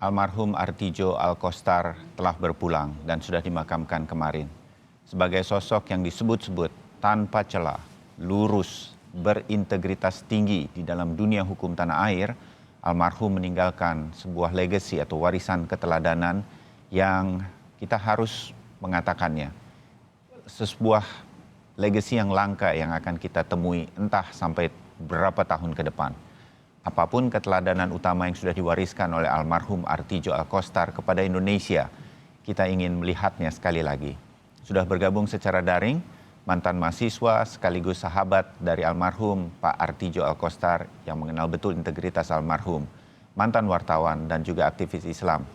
Almarhum Artidjo Alkostar telah berpulang dan sudah dimakamkan kemarin. Sebagai sosok yang disebut-sebut tanpa celah, lurus, berintegritas tinggi di dalam dunia hukum tanah air, almarhum meninggalkan sebuah legasi atau warisan keteladanan yang kita harus mengatakannya. Sebuah legasi yang langka yang akan kita temui entah sampai berapa tahun ke depan. Apapun keteladanan utama yang sudah diwariskan oleh almarhum Artidjo Alkostar kepada Indonesia, kita ingin melihatnya sekali lagi. Sudah bergabung secara daring, mantan mahasiswa sekaligus sahabat dari almarhum Pak Artidjo Alkostar yang mengenal betul integritas almarhum, mantan wartawan dan juga aktivis Islam,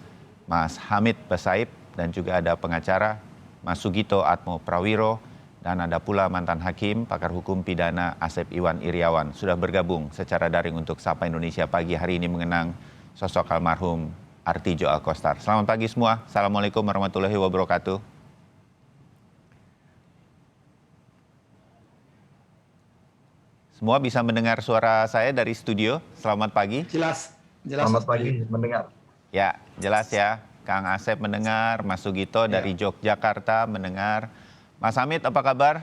Mas Hamid Basaib, dan juga ada pengacara Mas Sugito Atmo Prawiro, dan ada pula mantan hakim, pakar hukum pidana Asep Iwan Iriawan sudah bergabung secara daring untuk Sapa Indonesia pagi hari ini mengenang sosok almarhum Artidjo Alkostar. Selamat pagi semua. Assalamualaikum warahmatullahi wabarakatuh. Semua bisa mendengar suara saya dari studio. Selamat pagi. Jelas. Selamat pagi, mendengar. Ya, jelas ya. Kang Asep mendengar, Mas Sugito dari Yogyakarta mendengar. Mas Hamid, apa kabar?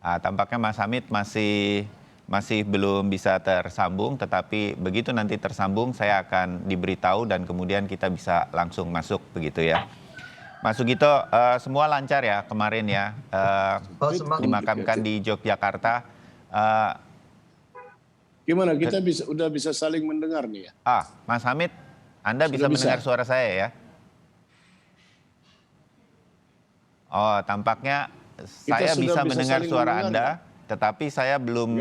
Tampaknya Mas Hamid masih belum bisa tersambung, tetapi begitu nanti tersambung saya akan diberitahu dan kemudian kita bisa langsung masuk begitu ya. Mas Sugito, semua lancar ya kemarin ya, dimakamkan di Yogyakarta. Gimana, kita udah bisa saling mendengar nih ya? Mas Hamid, Anda bisa mendengar suara saya ya? Oh, tampaknya saya bisa mendengar suara Anda, tetapi saya belum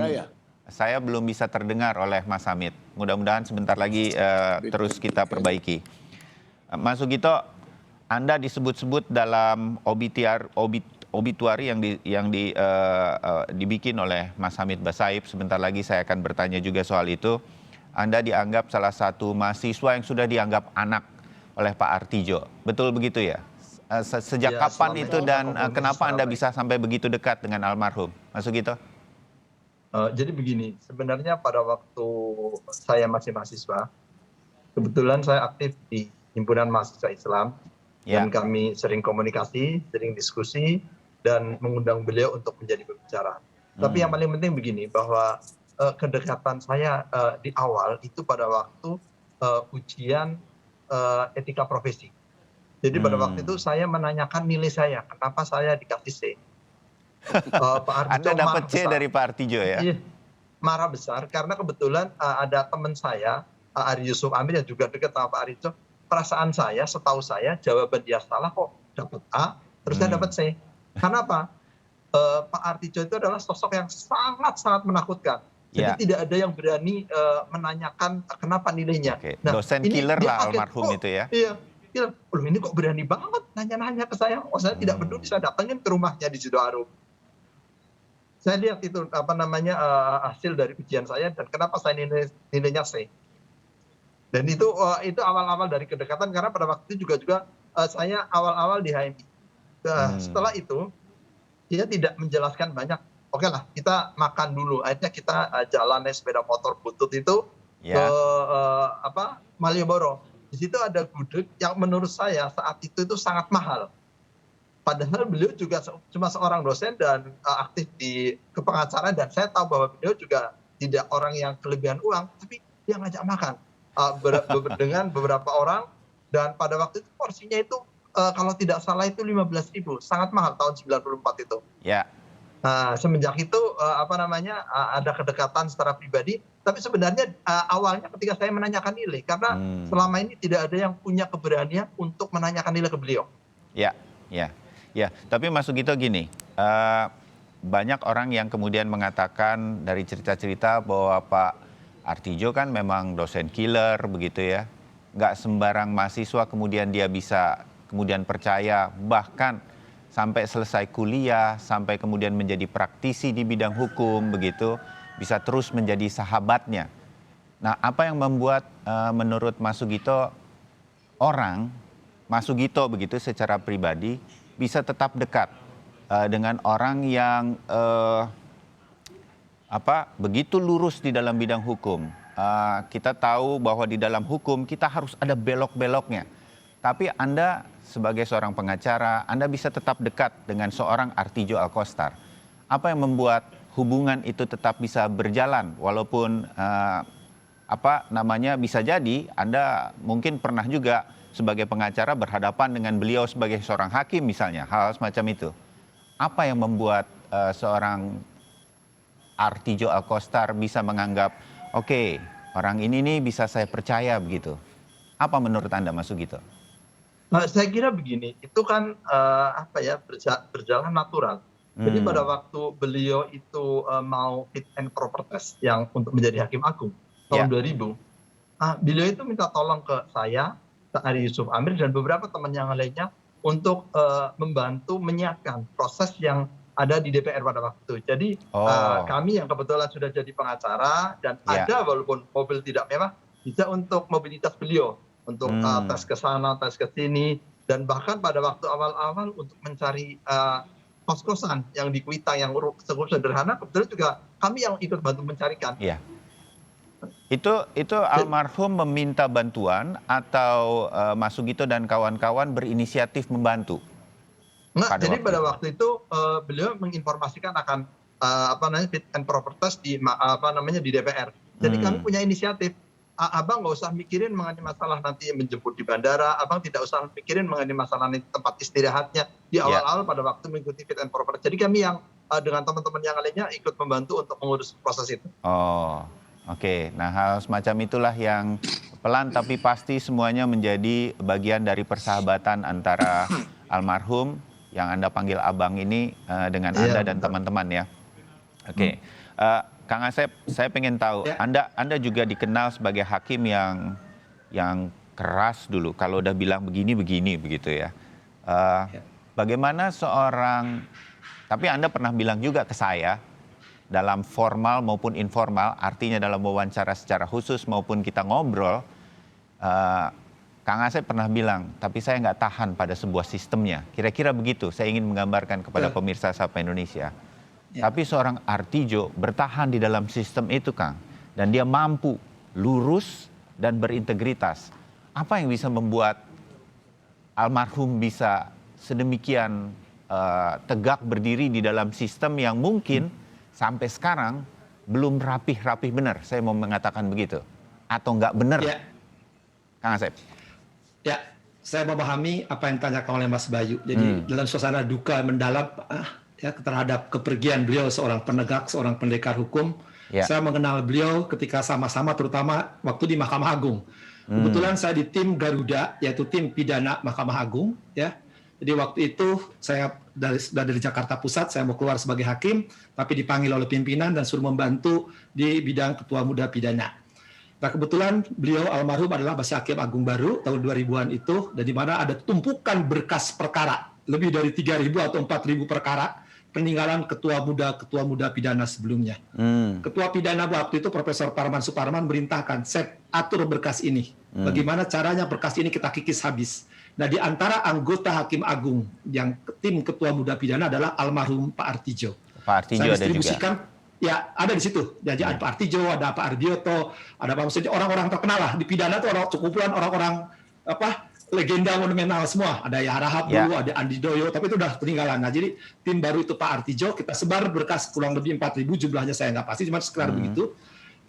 bisa terdengar oleh Mas Hamid. Mudah-mudahan sebentar lagi terus kita perbaiki. Mas Sugito, Anda disebut-sebut dalam obituari yang dibikin oleh Mas Hamid Basaib. Sebentar lagi saya akan bertanya juga soal itu. Anda dianggap salah satu mahasiswa yang sudah dianggap anak oleh Pak Artidjo. Betul begitu ya? Sejak kapan itu dan kenapa Anda bisa sampai begitu dekat dengan almarhum? Mas Sugito? Jadi begini, sebenarnya pada waktu saya masih mahasiswa, kebetulan saya aktif di Himpunan Mahasiswa Islam, dan kami sering komunikasi, sering diskusi, dan mengundang beliau untuk menjadi pembicara. Tapi yang paling penting begini, bahwa kedekatan saya di awal itu pada waktu ujian etika profesi. Jadi pada waktu itu saya menanyakan nilai saya, kenapa saya dikasih C. Pak Artidjo Anda dapat C dari Pak Artidjo ya? Iya, marah besar karena kebetulan ada teman saya, Ari Yusuf Amir yang juga dekat sama Pak Artidjo. Perasaan saya, setahu saya, jawaban dia salah kok dapat A, terus saya dapat C. Kenapa? Pak Artidjo itu adalah sosok yang sangat-sangat menakutkan. Jadi tidak ada yang berani menanyakan kenapa nilainya. Nah, dosen killer lah almarhum itu ya? Iya. Ini kok berani banget nanya-nanya ke saya. Oh, saya tidak peduli, saya datangin ke rumahnya di Sidoarjo. Saya lihat itu hasil dari ujian saya dan kenapa saya nilainya C. Dan itu awal-awal dari kedekatan karena pada waktu itu juga saya awal-awal di HMI. Setelah itu dia tidak menjelaskan banyak. Oke lah, kita makan dulu. Akhirnya kita jalan naik sepeda motor butut itu ke Malioboro. Di situ ada gudeg yang menurut saya saat itu sangat mahal. Padahal beliau juga cuma seorang dosen dan aktif di kepengacaraan, dan saya tahu bahwa beliau juga tidak orang yang kelebihan uang, tapi dia ngajak makan dengan beberapa orang, dan pada waktu itu porsinya itu kalau tidak salah itu 15.000, sangat mahal tahun 94 itu. Ya. Nah, semenjak itu ada kedekatan secara pribadi, tapi sebenarnya awalnya ketika saya menanyakan nilai, karena selama ini tidak ada yang punya keberanian untuk menanyakan nilai ke beliau. Ya. Tapi Mas Sugito gini, banyak orang yang kemudian mengatakan dari cerita-cerita bahwa Pak Artidjo kan memang dosen killer begitu ya. Nggak sembarang mahasiswa kemudian dia bisa kemudian percaya, bahkan sampai selesai kuliah, sampai kemudian menjadi praktisi di bidang hukum begitu, bisa terus menjadi sahabatnya. Nah, apa yang membuat menurut Mas Sugito Mas Sugito begitu secara pribadi bisa tetap dekat dengan orang yang begitu lurus di dalam bidang hukum, kita tahu bahwa di dalam hukum kita harus ada belok-beloknya. Tapi Anda sebagai seorang pengacara, Anda bisa tetap dekat dengan seorang Artijo Alkostar. Apa yang membuat hubungan itu tetap bisa berjalan walaupun bisa jadi Anda mungkin pernah juga sebagai pengacara berhadapan dengan beliau sebagai seorang hakim misalnya, hal semacam itu. Apa yang membuat seorang Artijo Alkostar bisa menganggap, oke, orang ini nih bisa saya percaya begitu. Apa menurut Anda, Mas Sugito? Saya kira begini, itu kan berjalan natural. Jadi pada waktu beliau itu mau fit and proper test yang untuk menjadi hakim agung tahun 2000, beliau itu minta tolong ke saya, Pak Ari Yusuf Amir dan beberapa teman yang lainnya untuk membantu menyiapkan proses yang ada di DPR pada waktu. Jadi kami yang kebetulan sudah jadi pengacara dan ada walaupun mobil tidak mewah, bisa untuk mobilitas beliau untuk tes ke sana, tes ke sini, dan bahkan pada waktu awal-awal untuk mencari kos-kosan yang di Kuitang yang cukup sederhana, kebetulan juga kami yang ikut bantu mencarikan. Iya. Itu almarhum meminta bantuan atau Mas Sugito dan kawan-kawan berinisiatif membantu? Jadi pada waktu itu beliau menginformasikan akan fit and proper test di DPR. Jadi kami punya inisiatif. Abang nggak usah mikirin mengenai masalah nanti menjemput di bandara, abang tidak usah mikirin mengenai masalah nanti tempat istirahatnya di awal-awal pada waktu mengikuti fit and proper. Jadi kami yang dengan teman-teman yang lainnya ikut membantu untuk mengurus proses itu. Oke. Nah, hal semacam itulah yang pelan tapi pasti semuanya menjadi bagian dari persahabatan antara almarhum yang Anda panggil abang ini dengan Anda dan teman-teman ya. Oke. Kang Asep, saya pengen tahu, Anda juga dikenal sebagai hakim yang keras dulu. Kalau udah bilang begini begitu ya. Bagaimana tapi Anda pernah bilang juga ke saya, dalam formal maupun informal, artinya dalam wawancara secara khusus maupun kita ngobrol, Kang Asep pernah bilang, tapi saya nggak tahan pada sebuah sistemnya. Kira-kira begitu, saya ingin menggambarkan kepada pemirsa Sapa Indonesia. Tapi seorang Artijo bertahan di dalam sistem itu, Kang. Dan dia mampu lurus dan berintegritas. Apa yang bisa membuat almarhum bisa sedemikian tegak berdiri di dalam sistem yang mungkin sampai sekarang belum rapih-rapih benar? Saya mau mengatakan begitu. Atau nggak benar, Kang Asep? Ya, saya memahami apa yang ditanyakan oleh Mas Bayu. Jadi dalam suasana duka mendalam terhadap kepergian beliau seorang penegak, seorang pendekar hukum. Saya mengenal beliau ketika sama-sama terutama waktu di Mahkamah Agung. Kebetulan saya di tim Garuda, yaitu tim pidana Mahkamah Agung. Jadi waktu itu saya dari Jakarta Pusat, saya mau keluar sebagai hakim, tapi dipanggil oleh pimpinan dan suruh membantu di bidang ketua muda pidana. Nah kebetulan beliau almarhum adalah Basya Hakim Agung baru tahun 2000-an itu, dan di mana ada tumpukan berkas perkara, lebih dari 3.000 atau 4.000 perkara, peninggalan ketua muda pidana sebelumnya. Ketua pidana waktu itu Profesor Parman Suparman merintahkan, saya atur berkas ini. Bagaimana caranya berkas ini kita kikis habis. Nah di antara anggota Hakim Agung yang tim ketua muda pidana adalah almarhum Pak Artijo. Pak Artijo ada juga? Ya ada di situ. Jadi ada Pak Artijo, ada Pak Ardioto, ada Pak Maksudnya orang-orang terkenal lah. Di pidana itu kumpulan orang-orang legenda monumental semua. Ada Yarahap dulu, ada Andi Doyo, tapi itu udah peninggalan. Nah, jadi tim baru itu Pak Artijo, kita sebar berkas kurang lebih 4.000, jumlahnya saya nggak pasti, cuma sekitar begitu.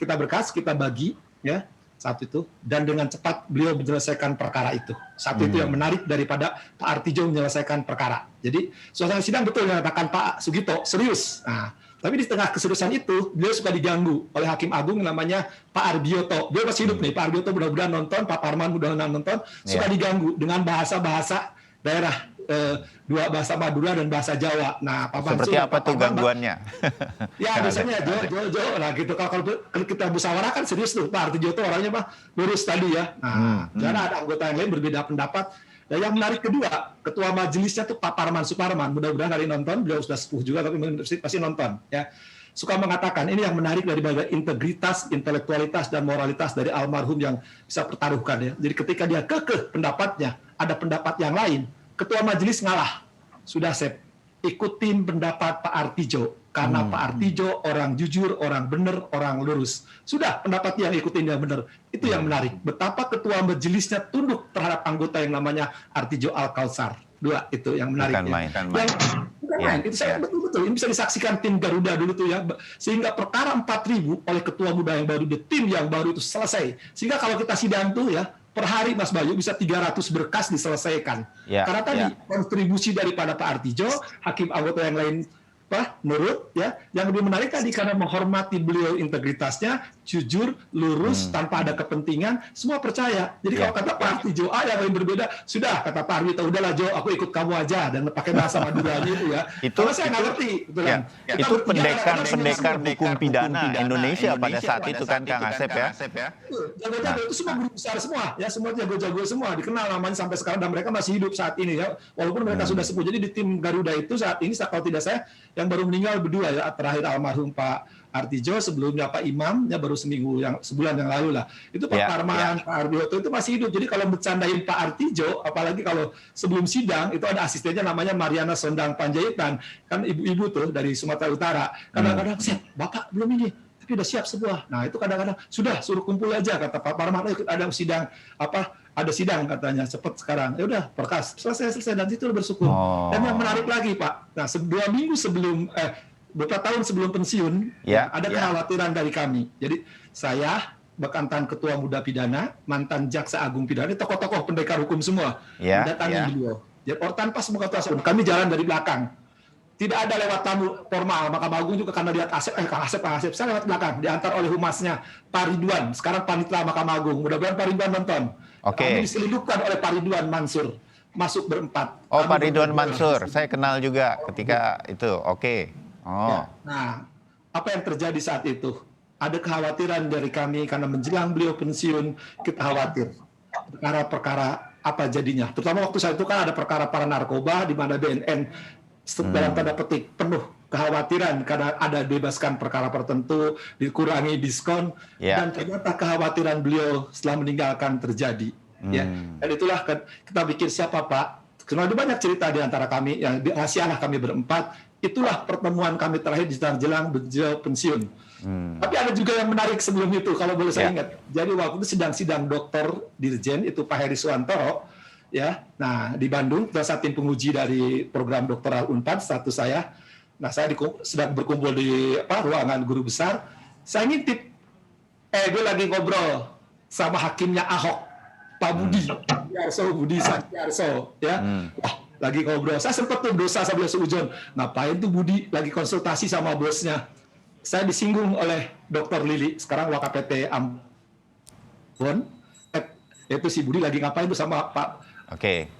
Kita berkas, kita bagi, ya, saat itu. Dan dengan cepat beliau menyelesaikan perkara itu. Satu itu yang menarik daripada Pak Artijo menyelesaikan perkara. Jadi, suasana sidang betul yang katakan Pak Sugito, serius. Nah, tapi di tengah keseriusan itu, beliau suka diganggu oleh Hakim Agung namanya Pak Ardioto. Beliau masih hidup nih, Pak Ardioto mudah-mudahan nonton, Pak Parman mudah-mudahan nonton. Suka diganggu dengan bahasa-bahasa daerah, dua bahasa Madura dan bahasa Jawa. Nah, Pak Mansur, seperti apa tuh gangguannya? Ya, biasanya Jo. Nah, gitu. Kalau kita musyawarah kan serius tuh, Pak Ardioto orangnya lurus tadi ya. Nah, karena ada anggota yang lain berbeda pendapat. Dan yang menarik kedua, ketua majelisnya tuh Pak Parman Suparman, mudah-mudahan hari nonton, beliau sudah sepuh juga tapi pasti nonton ya. Suka mengatakan ini yang menarik dari integritas, intelektualitas dan moralitas dari almarhum yang bisa pertaruhkan ya. Jadi ketika dia kekeh pendapatnya, ada pendapat yang lain, ketua majelis ngalah. Sudah ikut tim pendapat Pak Artijo. Karena Pak Artijo orang jujur, orang benar, orang lurus. Sudah pendapat yang ikutin yang benar. Itu yang menarik. Betapa ketua majelisnya tunduk terhadap anggota yang namanya Artijo Alkausar. Dua itu yang menarik. Bukan main. Bukan main. Itu saya betul-betul. Ini bisa disaksikan tim Garuda dulu tuh ya. Sehingga perkara 4.000 oleh ketua muda yang baru, di tim yang baru itu selesai. Sehingga kalau kita sidang tuh ya, per hari Mas Bayu bisa 300 berkas diselesaikan. Karena tadi kontribusi daripada Pak Artijo, hakim anggota yang lain nurut ya, yang lebih menarik tadi karena menghormati beliau integritasnya, jujur, lurus, tanpa ada kepentingan, semua percaya. Jadi kalau kata Pak Artijo yang lain berbeda, sudah kata Pak Artijo, udahlah Jo, aku ikut kamu aja, dan pakai bahasa Maduranya itu ya. Karena saya nggak ngerti. Itu pendekar hukum pidana Indonesia pada saat itu kan Kang Asep ya. Jago-jago itu semua guru besar semua, ya semua jago-jago semua, dikenal namanya sampai sekarang dan mereka masih hidup saat ini ya, walaupun mereka sudah sepuh. Jadi di tim Garuda itu saat ini kalau tidak saya yang baru meninggal berdua ya, terakhir almarhum Pak Artijo, sebelumnya Pak Imam ya baru sebulan yang lalu lah. Itu Pak Parman, Pak Ardiyoto itu masih hidup. Jadi kalau bercandain Pak Artijo, apalagi kalau sebelum sidang itu ada asistennya namanya Mariana Sondang Panjaitan, kan ibu-ibu tuh dari Sumatera Utara. Kadang-kadang, Bapak belum ini, tapi udah siap semua. Nah itu kadang-kadang sudah suruh kumpul aja kata Pak Parman, ada sidang ada sidang katanya cepat sekarang. Ya udah berkas selesai dan itu bersyukur. Dan yang menarik lagi Pak, nah 2 minggu sebelum beberapa tahun sebelum pensiun ada kekhawatiran dari kami. Jadi saya bekantan ketua muda pidana, mantan jaksa agung pidana, tokoh-tokoh pendekar hukum semua datangi beliau. Jadi tanpa semua ketua kami jalan dari belakang. Tidak ada lewat tamu formal. Mahkamah Agung juga karena lihat Kang Asep, saya lewat belakang, diantar oleh humasnya Pak Ridwan, sekarang panitera Mahkamah Agung. Mudah-mudahan Pak Ridwan nonton. Kami diselundupkan oleh Pak Ridwan Mansur, masuk berempat. Pak Ridwan Mansur, saya kenal juga ketika itu. Nah, apa yang terjadi saat itu? Ada kekhawatiran dari kami karena menjelang beliau pensiun, kita khawatir perkara-perkara apa jadinya. Terutama waktu saat itu kan ada perkara para narkoba di mana BNN dalam tanda petik penuh kekhawatiran karena ada bebaskan perkara tertentu, dikurangi diskon, dan ternyata kekhawatiran beliau setelah meninggalkan terjadi. Dan itulah kita pikir siapa Pak? Karena ada banyak cerita di antara kami yang rahasialah kami berempat. Itulah pertemuan kami terakhir di jelang beliau pensiun. Tapi ada juga yang menarik sebelum itu, kalau boleh saya ingat. Jadi waktu itu sidang Dr. Dirjen itu Pak Heri Suwantoro. Nah di Bandung, salah tim penguji dari program doktoral Unpad, status saya. Nah saya sedang berkumpul di ruangan guru besar. Saya ngintip, gue lagi ngobrol sama hakimnya Ahok, Pak Budi Santiarso, lagi ngobrol. Saya sempat tuh dosa sama beliau seujon. Ngapain tuh Budi lagi konsultasi sama bosnya? Saya disinggung oleh Dr. Lili, sekarang WKPT Ambon. Itu si Budi lagi ngapain tuh sama Pak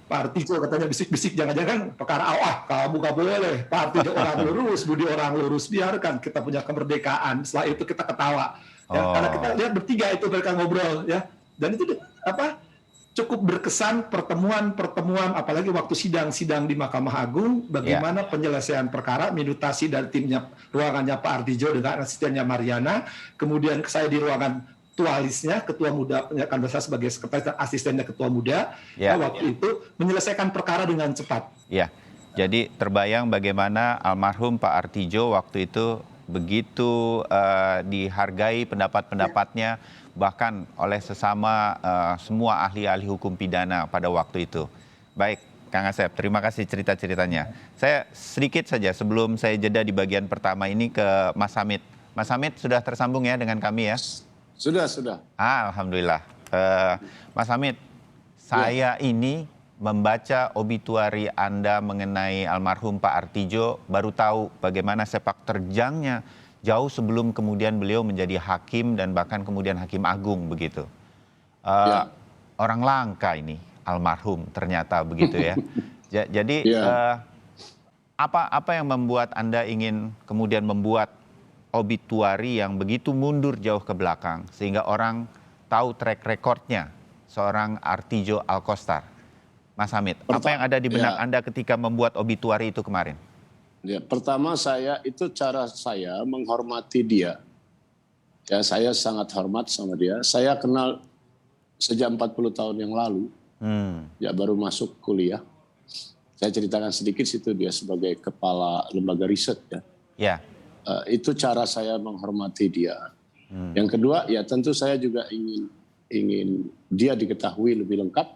Artijo, katanya bisik-bisik, jangan-jangan perkara kamu gak boleh, Pak Artijo orang lurus, Budi orang lurus, biarkan kita punya kemerdekaan. Setelah itu kita ketawa karena kita lihat bertiga itu mereka ngobrol dan itu cukup berkesan pertemuan apalagi waktu sidang di Mahkamah Agung, bagaimana penyelesaian perkara, minutasi dari timnya, ruangannya Pak Artijo dengan asistennya Mariana, kemudian saya di ruangan tualisnya, ketua muda, akan besar sebagai sekretaris dan asistennya ketua muda, waktu itu menyelesaikan perkara dengan cepat. Jadi terbayang bagaimana almarhum Pak Artijo waktu itu begitu dihargai pendapat-pendapatnya, bahkan oleh sesama semua ahli-ahli hukum pidana pada waktu itu. Baik, Kang Asep, terima kasih cerita-ceritanya. Saya sedikit saja sebelum saya jeda di bagian pertama ini ke Mas Hamid. Mas Hamid sudah tersambung ya dengan kami ya? Sudah. Alhamdulillah. Mas Hamid, saya ini membaca obituari Anda mengenai almarhum Pak Artijo, baru tahu bagaimana sepak terjangnya jauh sebelum kemudian beliau menjadi hakim dan bahkan kemudian hakim agung begitu. Orang langka ini almarhum ternyata begitu ya. Jadi apa yang membuat Anda ingin kemudian membuat obituari yang begitu mundur jauh ke belakang sehingga orang tahu track recordnya seorang Artijo Alkostar? Mas Hamid, apa yang ada di benak Anda ketika membuat obituari itu kemarin? Pertama cara saya menghormati dia. Saya sangat hormat sama dia. Saya kenal sejak 40 tahun yang lalu. Baru masuk kuliah. Saya ceritakan sedikit situ, dia sebagai kepala lembaga riset itu cara saya menghormati dia. Yang kedua, ya tentu saya juga ingin dia diketahui lebih lengkap,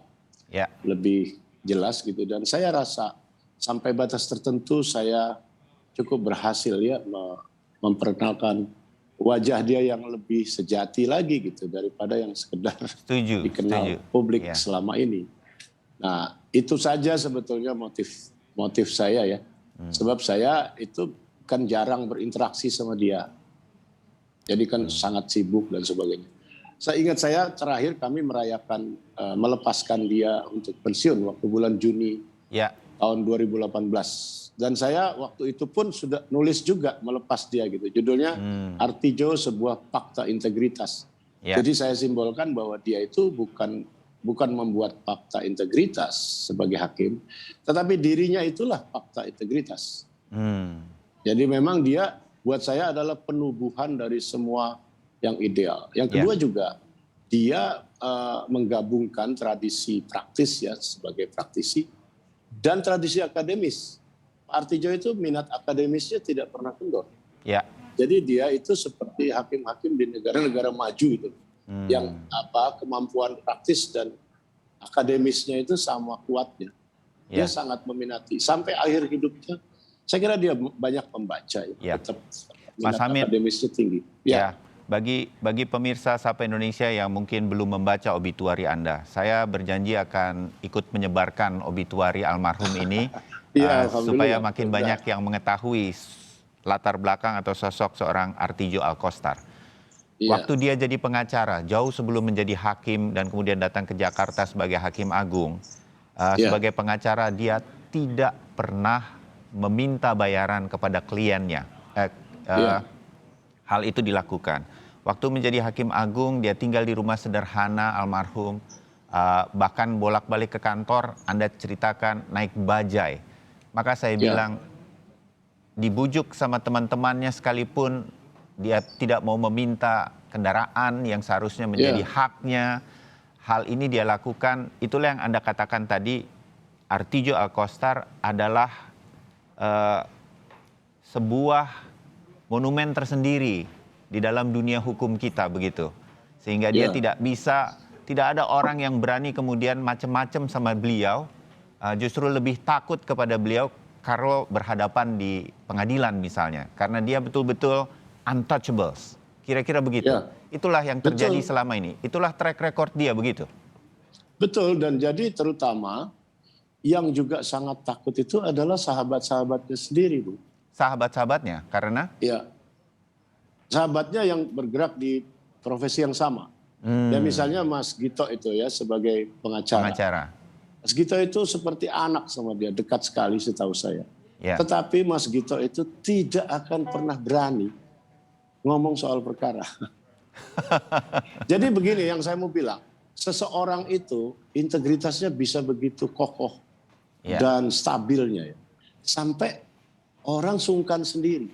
lebih jelas gitu. Dan saya rasa sampai batas tertentu saya cukup berhasil ya memperkenalkan wajah dia yang lebih sejati lagi gitu daripada yang sekedar dikenal publik selama ini. Nah, itu saja sebetulnya motif saya ya. Sebab saya itu kan jarang berinteraksi sama dia. Jadi kan sangat sibuk dan sebagainya. Saya ingat terakhir kami merayakan melepaskan dia untuk pensiun waktu bulan Juni tahun 2018. Dan saya waktu itu pun sudah nulis juga melepas dia gitu. Judulnya Artijo sebuah fakta integritas. Jadi saya simbolkan bahwa dia itu bukan membuat fakta integritas sebagai hakim, tetapi dirinya itulah fakta integritas. Jadi memang dia buat saya adalah penubuhan dari semua yang ideal. Yang kedua juga dia menggabungkan tradisi praktis ya sebagai praktisi dan tradisi akademis. Artijo itu minat akademisnya tidak pernah kendor. Jadi dia itu seperti hakim-hakim di negara-negara maju itu, yang kemampuan praktis dan akademisnya itu sama kuatnya. Dia sangat meminati sampai akhir hidupnya. Saya kira dia banyak membaca, tetap minat akademisnya tinggi. Bagi pemirsa Sapa Indonesia yang mungkin belum membaca obituari Anda, saya berjanji akan ikut menyebarkan obituari almarhum ini supaya makin banyak yang mengetahui latar belakang atau sosok seorang Artijo Alkostar. Waktu dia jadi pengacara, jauh sebelum menjadi hakim dan kemudian datang ke Jakarta sebagai hakim agung, sebagai pengacara dia tidak pernah meminta bayaran kepada kliennya. Hal itu dilakukan. Waktu menjadi hakim agung, dia tinggal di rumah sederhana almarhum, bahkan bolak-balik ke kantor, Anda ceritakan naik bajai. Maka saya bilang, dibujuk sama teman-temannya sekalipun, dia tidak mau meminta kendaraan yang seharusnya menjadi haknya. Hal ini dia lakukan, itulah yang Anda katakan tadi, Artijo Alkostar adalah sebuah monumen tersendiri di dalam dunia hukum kita begitu. Sehingga dia tidak ada orang yang berani kemudian macam-macam sama beliau, justru lebih takut kepada beliau kalau berhadapan di pengadilan misalnya. Karena dia betul-betul untouchables. Kira-kira begitu. Itulah yang terjadi selama ini. Itulah track record dia begitu. Betul, dan jadi terutama yang juga sangat takut itu adalah sahabat-sahabatnya sendiri, Bu. Sahabat-sahabatnya, karena? Ya, sahabatnya yang bergerak di profesi yang sama. Ya misalnya Mas Gito itu ya sebagai pengacara. Mas Gito itu seperti anak sama dia, dekat sekali setahu saya. Tetapi Mas Gito itu tidak akan pernah berani ngomong soal perkara. Jadi begini yang saya mau bilang, seseorang itu integritasnya bisa begitu kokoh dan stabilnya ya. Sampai orang sungkan sendiri,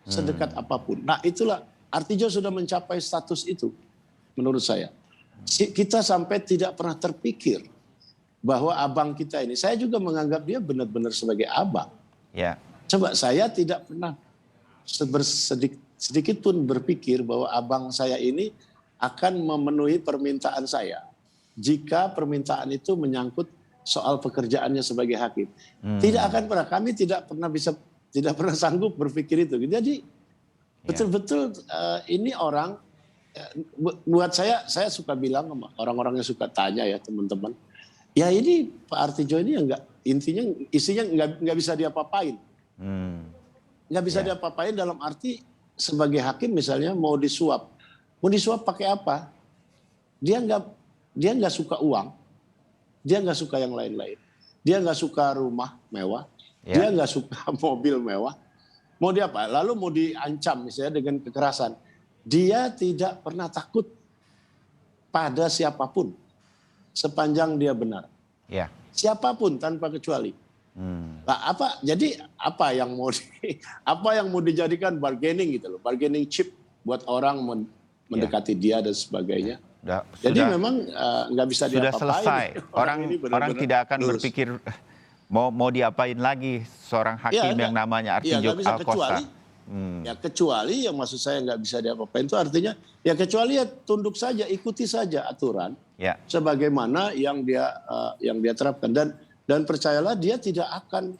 sedekat apapun. Nah itulah, Artijo sudah mencapai status itu menurut saya. Kita sampai tidak pernah terpikir bahwa abang kita ini, saya juga menganggap dia benar-benar sebagai abang. Coba saya tidak pernah sedikit pun berpikir bahwa abang saya ini akan memenuhi permintaan saya. Jika permintaan itu menyangkut soal pekerjaannya sebagai hakim. Tidak akan pernah, kami tidak pernah sanggup berpikir itu. Jadi betul-betul ini orang, buat saya suka bilang sama orang-orang yang suka tanya ya teman-teman, ya ini Pak Artijo ini isinya nggak bisa diapa-apain. Nggak bisa diapa-apain dalam arti sebagai hakim misalnya mau disuap pakai apa? Dia nggak suka uang, dia nggak suka yang lain-lain, dia nggak suka rumah mewah, dia nggak suka mobil mewah. Mau dia apa? Lalu mau diancam misalnya dengan kekerasan. Dia tidak pernah takut pada siapapun sepanjang dia benar. Siapapun tanpa kecuali. Nah, jadi apa yang mau dijadikan bargaining gitu loh, bargaining chip buat orang mendekati dia dan sebagainya. Jadi memang nggak bisa sudah diapa-apain. Selesai. Orang tidak akan berpikir mau diapain lagi seorang hakim yang namanya Artijo Alkostar. Ya kecuali yang maksud saya nggak bisa diapa-apain itu artinya ya kecuali ya tunduk saja, ikuti saja aturan sebagaimana yang dia terapkan dan percayalah dia tidak akan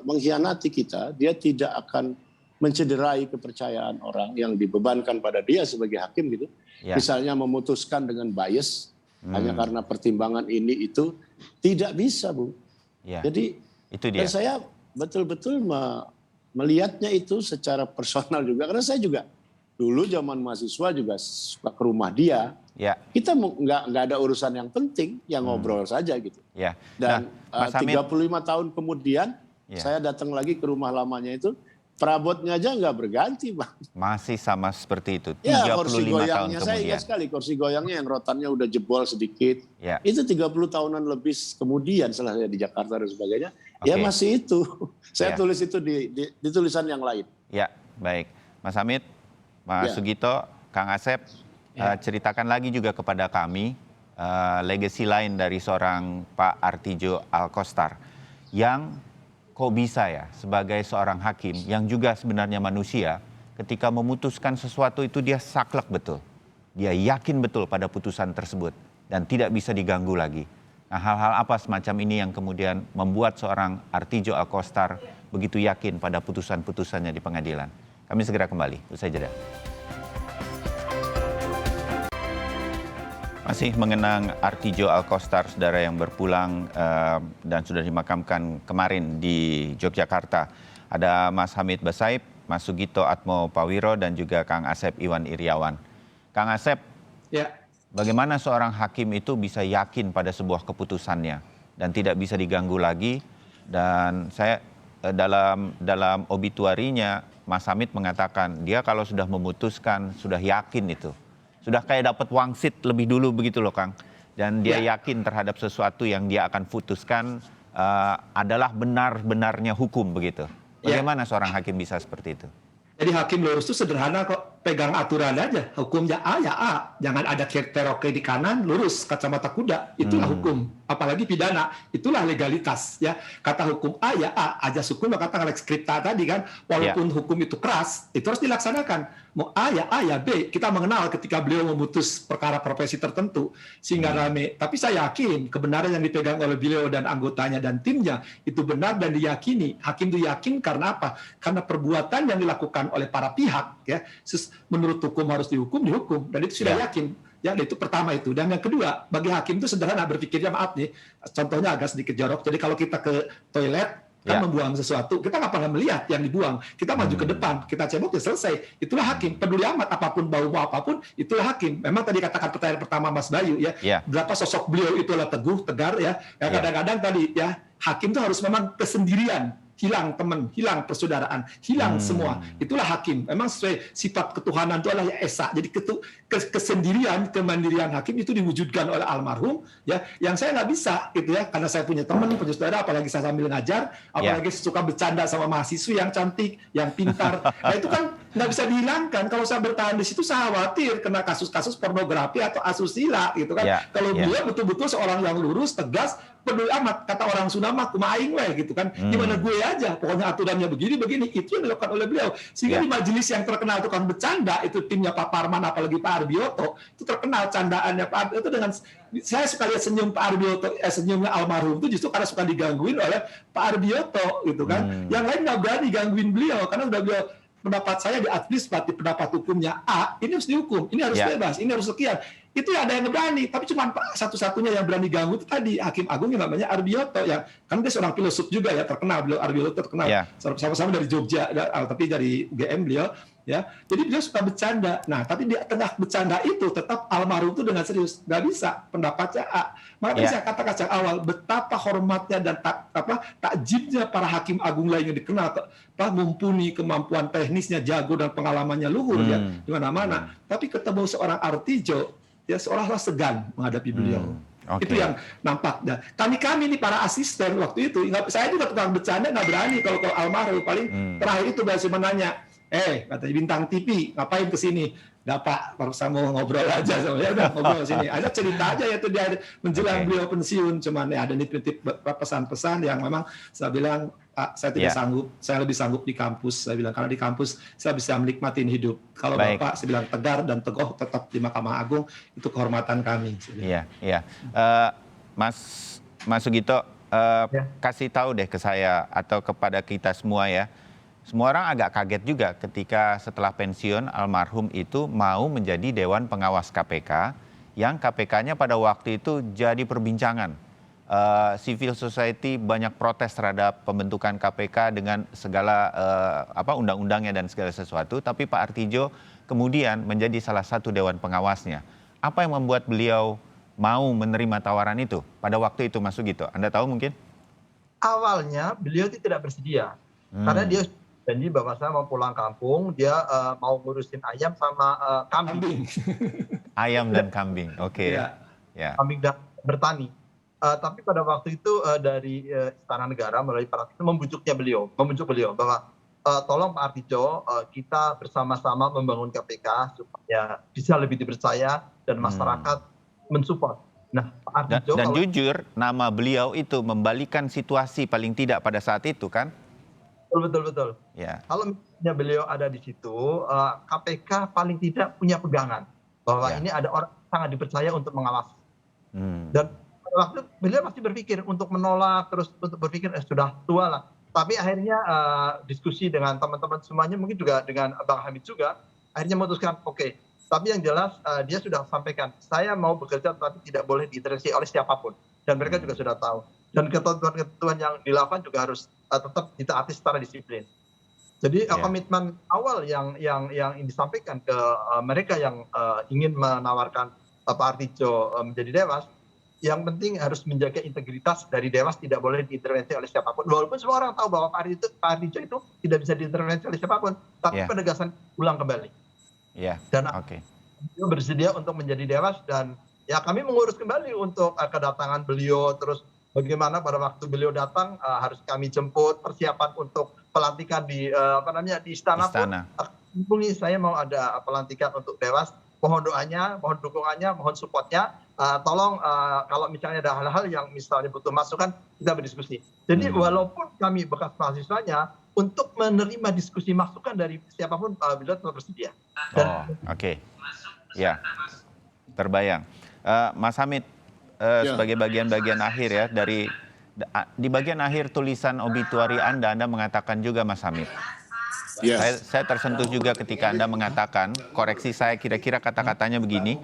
mengkhianati kita, dia tidak akan mencederai kepercayaan orang yang dibebankan pada dia sebagai hakim gitu. Misalnya memutuskan dengan bias hanya karena pertimbangan ini itu tidak bisa, Bu. Jadi itu dia. Dan saya betul-betul melihatnya itu secara personal juga karena saya juga dulu zaman mahasiswa juga suka ke rumah dia. Kita nggak ada urusan yang penting, yang ngobrol saja gitu. Dan 35 tahun kemudian saya datang lagi ke rumah lamanya itu, perabotnya aja nggak berganti, Bang. Masih sama seperti itu, 35 kursi goyangnya, tahun kemudian. Saya ingat sekali kursi goyangnya yang rotannya udah jebol sedikit. Itu 30 tahunan lebih kemudian setelah saya di Jakarta dan sebagainya. Ya masih itu. Saya tulis itu di tulisan yang lain. Baik. Mas Hamid, Mas Sugito, Kang Asep, ceritakan lagi juga kepada kami legasi lain dari seorang Pak Artijo Alkostar yang kok bisa ya sebagai seorang hakim yang juga sebenarnya manusia, ketika memutuskan sesuatu itu dia saklek betul. Dia yakin betul pada putusan tersebut dan tidak bisa diganggu lagi. Nah, hal-hal apa semacam ini yang kemudian membuat seorang Artijo Alkostar begitu yakin pada putusan-putusannya di pengadilan? Kami segera kembali, usai jeda. Masih mengenang Artijo Alkostar, saudara, yang berpulang dan sudah dimakamkan kemarin di Yogyakarta. Ada Mas Hamid Basaib, Mas Sugito Atmo Pawiro, dan juga Kang Asep Iwan Iriawan. Kang Asep, bagaimana seorang hakim itu bisa yakin pada sebuah keputusannya dan tidak bisa diganggu lagi? Dan saya dalam obituarinya, Mas Hamid mengatakan dia kalau sudah memutuskan, sudah yakin itu. Sudah kayak dapat wangsit lebih dulu begitu loh, Kang. Dan dia yakin terhadap sesuatu yang dia akan putuskan adalah benar-benarnya hukum begitu. Bagaimana seorang hakim bisa seperti itu? Jadi hakim lurus itu sederhana kok, pegang aturan aja. Hukumnya A ya A, jangan ada keroke di kanan, lurus kacamata kuda. Itulah hukum. Apalagi pidana, itulah legalitas ya. Kata hukum A ya A, ajas hukum kata lex scripta tadi kan. Walaupun hukum itu keras, itu harus dilaksanakan. Mau A ya B. Kita mengenal ketika beliau memutus perkara profesi tertentu sehingga rame. Tapi saya yakin kebenaran yang dipegang oleh beliau dan anggotanya dan timnya itu benar dan diyakini. Hakim itu yakin karena apa? Karena perbuatan yang dilakukan oleh para pihak ya, menurut hukum harus dihukum dan itu sudah yakin. Ya, itu pertama itu. Dan yang kedua, bagi hakim itu sederhana berpikirnya, maaf nih, contohnya agak sedikit jorok. Jadi kalau kita ke toilet, kan membuang sesuatu, kita nggak pernah melihat yang dibuang. Kita maju ke depan, kita cebok, ya selesai. Itulah hakim. Peduli amat apapun, bau apapun, itulah hakim. Memang tadi katakan pertanyaan pertama Mas Bayu, ya, berapa sosok beliau itu adalah teguh, tegar, ya. Kadang-kadang tadi, ya, hakim itu harus memang kesendirian. Hilang teman, hilang persaudaraan, hilang semua. Itulah hakim. Memang sesuai sifat ketuhanan itu adalah esa. Jadi kesendirian, kemandirian hakim itu diwujudkan oleh almarhum. Ya, yang saya nggak bisa, gitu ya, karena saya punya teman, punya saudara, apalagi saya sambil ngajar, apalagi suka bercanda sama mahasiswa yang cantik, yang pintar. Nah itu kan nggak bisa dihilangkan. Kalau saya bertahan di situ, saya khawatir kena kasus-kasus pornografi atau asusila, gitu kan. Kalau dia betul-betul seorang yang lurus, tegas, peduli amat, kata orang Sunda mah kumaing weh gitu kan. Gimana gue aja, pokoknya aturannya begini, itu yang dilakukan oleh beliau. Sehingga di majelis yang terkenal tukang bercanda, itu timnya Pak Parman, apalagi Pak Arbioto, itu terkenal candaannya Pak Arbioto dengan, saya suka lihat senyum Pak Arbioto, senyumnya almarhum itu justru karena suka digangguin oleh Pak Arbioto gitu kan. Yang lain nggak berani gangguin beliau, karena udah beliau, pendapat saya di advis berarti pendapat hukumnya A, ini harus dihukum, ini harus bebas, ini harus sekian. Itu ya ada yang berani, tapi cuma satu-satunya yang berani ganggu itu tadi Hakim Agung yang namanya Arbioto, yang kan dia seorang filosof juga ya, terkenal, beliau Arbioto terkenal, sama-sama dari Jogja, tapi dari UGM beliau ya. Jadi beliau suka bercanda. Nah, tapi di tengah bercanda itu tetap almarhum itu dengan serius, nggak bisa pendapatnya A. Makanya saya katakan sejak awal betapa hormatnya dan takjibnya para hakim agung lain yang dikenal mumpuni, kemampuan teknisnya jago dan pengalamannya luhur ya di mana-mana. Tapi ketemu seorang Artijo, ya seolah-olah segan menghadapi beliau. Itu yang nampak. Nah, kami ini para asisten waktu itu, saya juga tukang bercanda nggak berani kalau almarhum. Paling terakhir itu biasa menanya, katanya bintang TV ngapain kesini? Nggak Pak, baru saya mau ngobrol aja. Ya udah ngobrol sini. Ada cerita aja ya itu dia menjelang beliau pensiun. Cuman ya ada nitip-nitip pesan-pesan yang memang saya bilang Pak, saya tidak sanggup, saya lebih sanggup di kampus. Saya bilang, karena di kampus saya bisa menikmati hidup. Kalau Bapak, saya bilang tegar dan teguh tetap di Mahkamah Agung, itu kehormatan kami. Iya. Mas Sugito, kasih tahu deh ke saya atau kepada kita semua ya. Semua orang agak kaget juga ketika setelah pensiun almarhum itu mau menjadi Dewan Pengawas KPK, yang KPK-nya pada waktu itu jadi perbincangan. Civil society banyak protes terhadap pembentukan KPK dengan segala undang-undangnya dan segala sesuatu, tapi Pak Artidjo kemudian menjadi salah satu Dewan Pengawasnya. Apa yang membuat beliau mau menerima tawaran itu pada waktu itu, Mas Sugito? Anda tahu mungkin? Awalnya beliau tidak bersedia, karena dia janji bahwa saya mau pulang kampung, dia mau ngurusin ayam sama kambing. Ayam dan kambing, oke. Ya. Kambing dan bertani. Tapi pada waktu itu dari Istana Negara melalui para membujuk beliau bahwa tolong Pak Artidjo, kita bersama-sama membangun KPK supaya bisa lebih dipercaya dan masyarakat mensupport. Nah, Pak Artidjo dan jujur nama beliau itu membalikan situasi paling tidak pada saat itu kan? Betul. Ya. Kalau misalnya beliau ada di situ, KPK paling tidak punya pegangan bahwa ini ada orang sangat dipercaya untuk mengawasi. Dan waktu beliau masih berpikir untuk menolak, terus untuk berpikir sudah tua lah. Tapi akhirnya diskusi dengan teman-teman semuanya, mungkin juga dengan Bang Hamid juga, akhirnya memutuskan oke. Tapi yang jelas dia sudah sampaikan, saya mau bekerja tapi tidak boleh diintervensi oleh siapapun. Dan mereka juga sudah tahu. Dan ketentuan-ketentuan yang dilakukan juga harus tetap ditaati secara disiplin. Jadi komitmen awal yang disampaikan ke mereka yang ingin menawarkan Pak Artidjo menjadi Dewas, yang penting harus menjaga integritas dari Dewas, tidak boleh diintervensi oleh siapapun. Walaupun semua orang tahu bahwa Pak Artidjo itu tidak bisa diintervensi oleh siapapun, tapi penegasan ulang kembali. Dan beliau bersedia untuk menjadi Dewas, dan ya kami mengurus kembali untuk kedatangan beliau, terus bagaimana pada waktu beliau datang harus kami jemput, persiapan untuk pelantikan di di istana. Pun saya mau ada pelantikan untuk Dewas, mohon doanya, mohon dukungannya, mohon supportnya. Tolong kalau misalnya ada hal-hal yang misalnya butuh masukan, kita berdiskusi. Jadi walaupun kami bekas mahasiswanya, untuk menerima diskusi masukan dari siapapun beliau tetap bersedia. Ya, terbayang. Mas Hamid, sebagai bagian-bagian akhir ya, di bagian akhir tulisan obituari Anda mengatakan juga, Mas Hamid, saya tersentuh juga ketika Anda mengatakan, koreksi saya, kira-kira kata-katanya begini,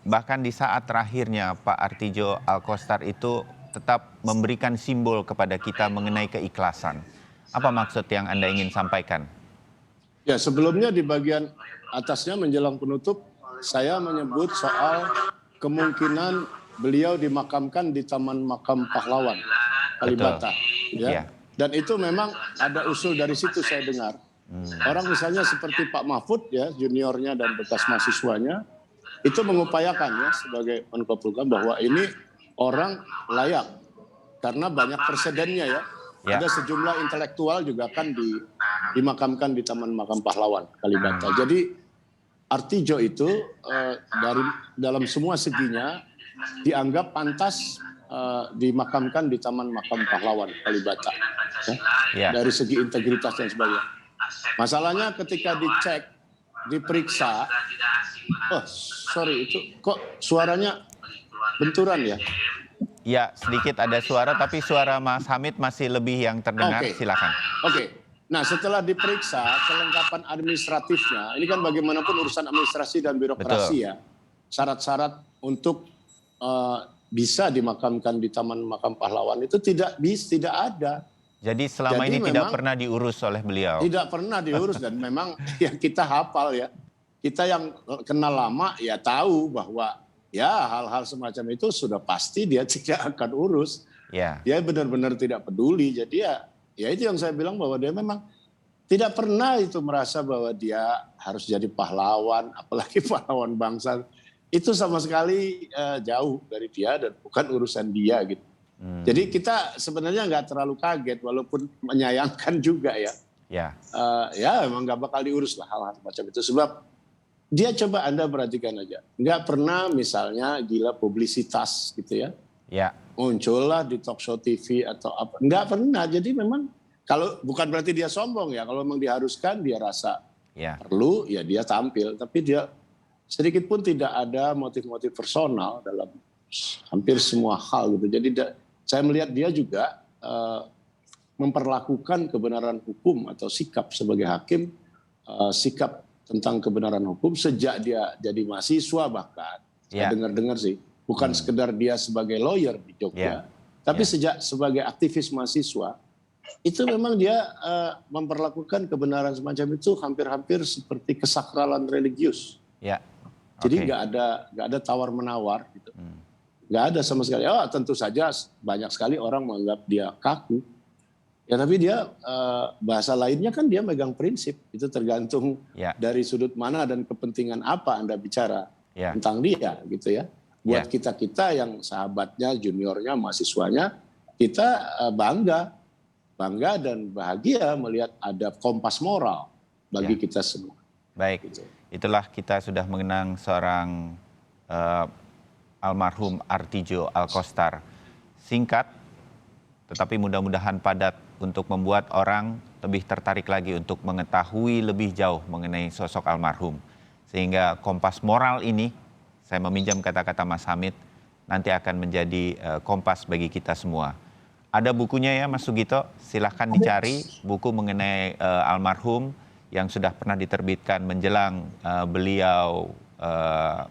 bahkan di saat terakhirnya Pak Artidjo Alkostar itu tetap memberikan simbol kepada kita mengenai keikhlasan. Apa maksud yang Anda ingin sampaikan? Ya, sebelumnya di bagian atasnya menjelang penutup, saya menyebut soal kemungkinan beliau dimakamkan di Taman Makam Pahlawan, Kalibata. Ya. Dan itu memang ada usul dari situ saya dengar. Orang misalnya seperti Pak Mahfud ya, juniornya dan bekas mahasiswanya, itu mengupayakan ya sebagai Menko Polhukam bahwa ini orang layak. Karena banyak presidennya ya. Ada sejumlah intelektual juga kan dimakamkan di Taman Makam Pahlawan, Kalibata. Jadi Artidjo itu dalam semua seginya dianggap pantas dimakamkan di Taman Makam Pahlawan, Kalibata. Dari segi integritas dan sebagainya. Masalahnya ketika dicek, diperiksa, itu kok suaranya benturan ya? Ya, sedikit ada suara, tapi suara Mas Hamid masih lebih yang terdengar. Silakan. Nah, setelah diperiksa kelengkapan administratifnya, ini kan bagaimanapun urusan administrasi dan birokrasi ya, syarat-syarat untuk bisa dimakamkan di Taman Makam Pahlawan itu tidak ada. Jadi selama ini tidak pernah diurus oleh beliau? Tidak pernah diurus, dan memang ya kita hafal ya. Kita yang kenal lama ya tahu bahwa ya hal-hal semacam itu sudah pasti dia tidak akan urus. Dia benar-benar tidak peduli. Jadi ya itu yang saya bilang bahwa dia memang tidak pernah itu merasa bahwa dia harus jadi pahlawan, apalagi pahlawan bangsa. Itu sama sekali jauh dari dia dan bukan urusan dia gitu. Jadi kita sebenarnya nggak terlalu kaget, walaupun menyayangkan juga ya. Ya memang nggak bakal diurus lah hal-hal macam itu. Sebab dia, coba Anda perhatikan aja, nggak pernah misalnya gila publisitas gitu ya. Ya. Muncullah di talk show TV atau apa. Enggak pernah. Jadi memang kalau bukan berarti dia sombong ya. Kalau memang diharuskan dia rasa perlu ya dia tampil. Tapi dia sedikit pun tidak ada motif-motif personal dalam hampir semua hal gitu. Jadi saya melihat dia juga memperlakukan kebenaran hukum atau sikap sebagai hakim, sikap tentang kebenaran hukum sejak dia jadi mahasiswa bahkan. Saya dengar-dengar sih. Bukan sekedar dia sebagai lawyer di Jogja, tapi sejak sebagai aktivis mahasiswa, itu memang dia memperlakukan kebenaran semacam itu hampir-hampir seperti kesakralan religius. Jadi nggak ada tawar-menawar gitu. Nggak ada sama sekali. Oh, tentu saja banyak sekali orang menganggap dia kaku. Ya tapi dia bahasa lainnya kan dia megang prinsip. Itu tergantung dari sudut mana dan kepentingan apa Anda bicara tentang dia gitu ya. Buat kita-kita yang sahabatnya, juniornya, mahasiswanya, kita bangga dan bahagia melihat ada kompas moral bagi kita semua. Baik, itulah kita sudah mengenang seorang almarhum Artidjo Alkostar. Singkat, tetapi mudah-mudahan padat untuk membuat orang lebih tertarik lagi untuk mengetahui lebih jauh mengenai sosok almarhum. Sehingga kompas moral ini, saya meminjam kata-kata Mas Hamid, nanti akan menjadi kompas bagi kita semua. Ada bukunya ya Mas Sugito, silahkan dicari buku mengenai almarhum yang sudah pernah diterbitkan menjelang beliau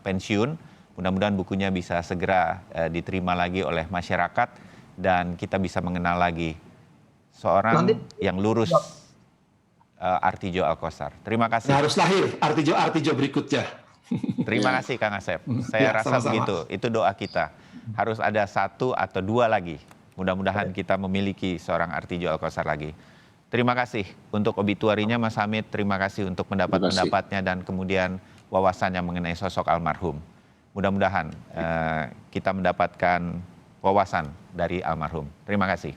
pensiun. Mudah-mudahan bukunya bisa segera diterima lagi oleh masyarakat dan kita bisa mengenal lagi seorang yang lurus, Artidjo Alkostar. Terima kasih. Harus lahir Artidjo berikutnya. Terima kasih Kang Asep. Saya rasa sama-sama. Begitu. Itu doa kita. Harus ada 1 atau 2 lagi. Mudah-mudahan kita memiliki seorang Artidjo Alkostar lagi. Terima kasih untuk obituarinya Mas Hamid. Terima kasih untuk pendapat-pendapatnya dan kemudian wawasannya mengenai sosok almarhum. Mudah-mudahan kita mendapatkan wawasan dari almarhum. Terima kasih.